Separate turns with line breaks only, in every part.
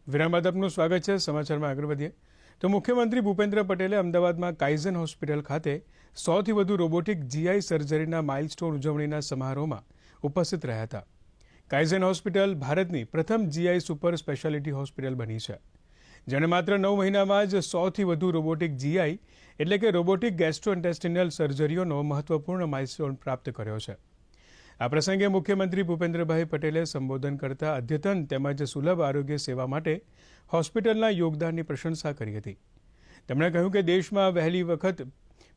વિરામ બાદ આપનું સ્વાગત છે. સમાચારમાં આગળ વધીએ તો મુખ્યમંત્રી ભૂપેન્દ્ર પટેલે અમદાવાદમાં કાઇઝન હોસ્પિટલ ખાતે 100થી વધુ રોબોટિક જીઆઈ સર્જરીના માઇલસ્ટોન ઉજવણીના સમારોહમાં ઉપસ્થિત રહ્યા હતા. કાઇઝન હોસ્પિટલ ભારતની પ્રથમ જીઆઈ સુપર સ્પેશિયાલિટી હોસ્પિટલ બની છે, જેણે માત્ર 9 મહિનામાં જ 100થી વધુ રોબોટિક જીઆઈ એટલે કે રોબોટિક ગેસ્ટ્રોઇન્ટેસ્ટિનલ સર્જરીઓનો મહત્વપૂર્ણ માઇલસ્ટોન પ્રાપ્ત કર્યો છે. આ પ્રસંગે મુખ્યમંત્રી ભૂપેન્દ્રભાઈ પટેલે સંબોધન કરતા અદ્યતન તેમજ સુલભ આરોગ્ય સેવા માટે હોસ્પિટલના યોગદાનની પ્રશંસા કરી હતી. તેમણે કહ્યું કે દેશમાં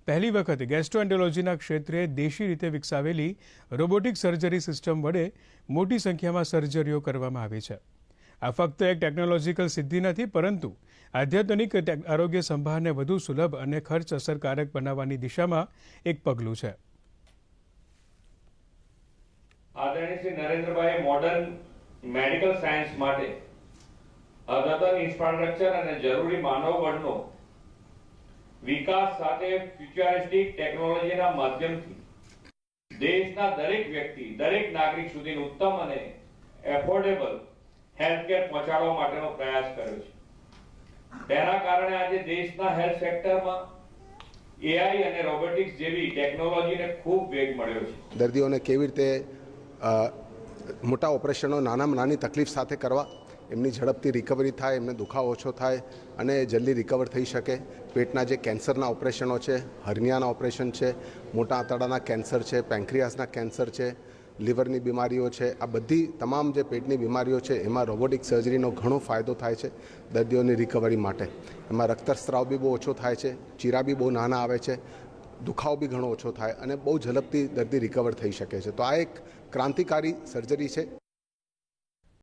પહેલી વખત ગેસ્ટ્રોએન્ટેરોલોજીના ક્ષેત્રે દેશી રીતે વિકસાવેલી રોબોટિક સર્જરી સિસ્ટમ વડે મોટી સંખ્યામાં સર્જરીઓ કરવામાં આવી છે. આ ફક્ત એક ટેકનોલોજીકલ સિદ્ધિ નથી, પરંતુ આધ્યાત્મિક આરોગ્ય સંભાળને વધુ સુલભ અને ખર્ચ અસરકારક બનાવવાની દિશામાં એક પગલું છે.
આદરણીય Shri Narendrabhai modern medical science માટે અદ્યતન ઇન્ફ્રાસ્ટ્રક્ચર અને જરૂરી માનવબળનો વિકાસ સાથે ફ્યુચરિસ્ટિક ટેકનોલોજીના માધ્યમથી દેશના દરેક વ્યક્તિ, દરેક નાગરિક સુધી ઉત્તમ અને એફોર્ડેબલ હેલ્થકેર પહોંચાડવા માટેનો પ્રયાસ કર્યો છે. તેના કારણે આજે દેશના હેલ્થ સેક્ટરમાં એઆઈ અને રોબોટિક્સ જેવી ટેકનોલોજીને ખૂબ વેગ મળ્યો છે.
દર્દીઓને કેવી રીતે મોટા ઓપરેશનો નાનામાં નાની તકલીફ સાથે કરવા, એમની ઝડપથી રિકવરી થાય, એમને દુખાવો ઓછો થાય અને જલ્દી રિકવર થઈ શકે. પેટના જે કેન્સરના ઓપરેશનો છે, હર્નિયાના ઓપરેશન છે, મોટા આંતરડાના કેન્સર છે, પેન્ક્રિયાસના કેન્સર છે, લીવરની બીમારીઓ છે, આ બધી તમામ જે પેટની બીમારીઓ છે એમાં રોબોટિક સર્જરીનો ઘણો ફાયદો થાય છે દર્દીઓની રિકવરી માટે. એમાં રક્તસ્રાવ બી બહુ ઓછો થાય છે, ચીરા બી બહુ નાના આવે છે, દુખાવો બી ઘણો ઓછો થાય અને બહુ ઝડપથી દર્દી રિકવર થઈ શકે છે. તો આ એક ક્રાંતિકારી સર્જરી છે.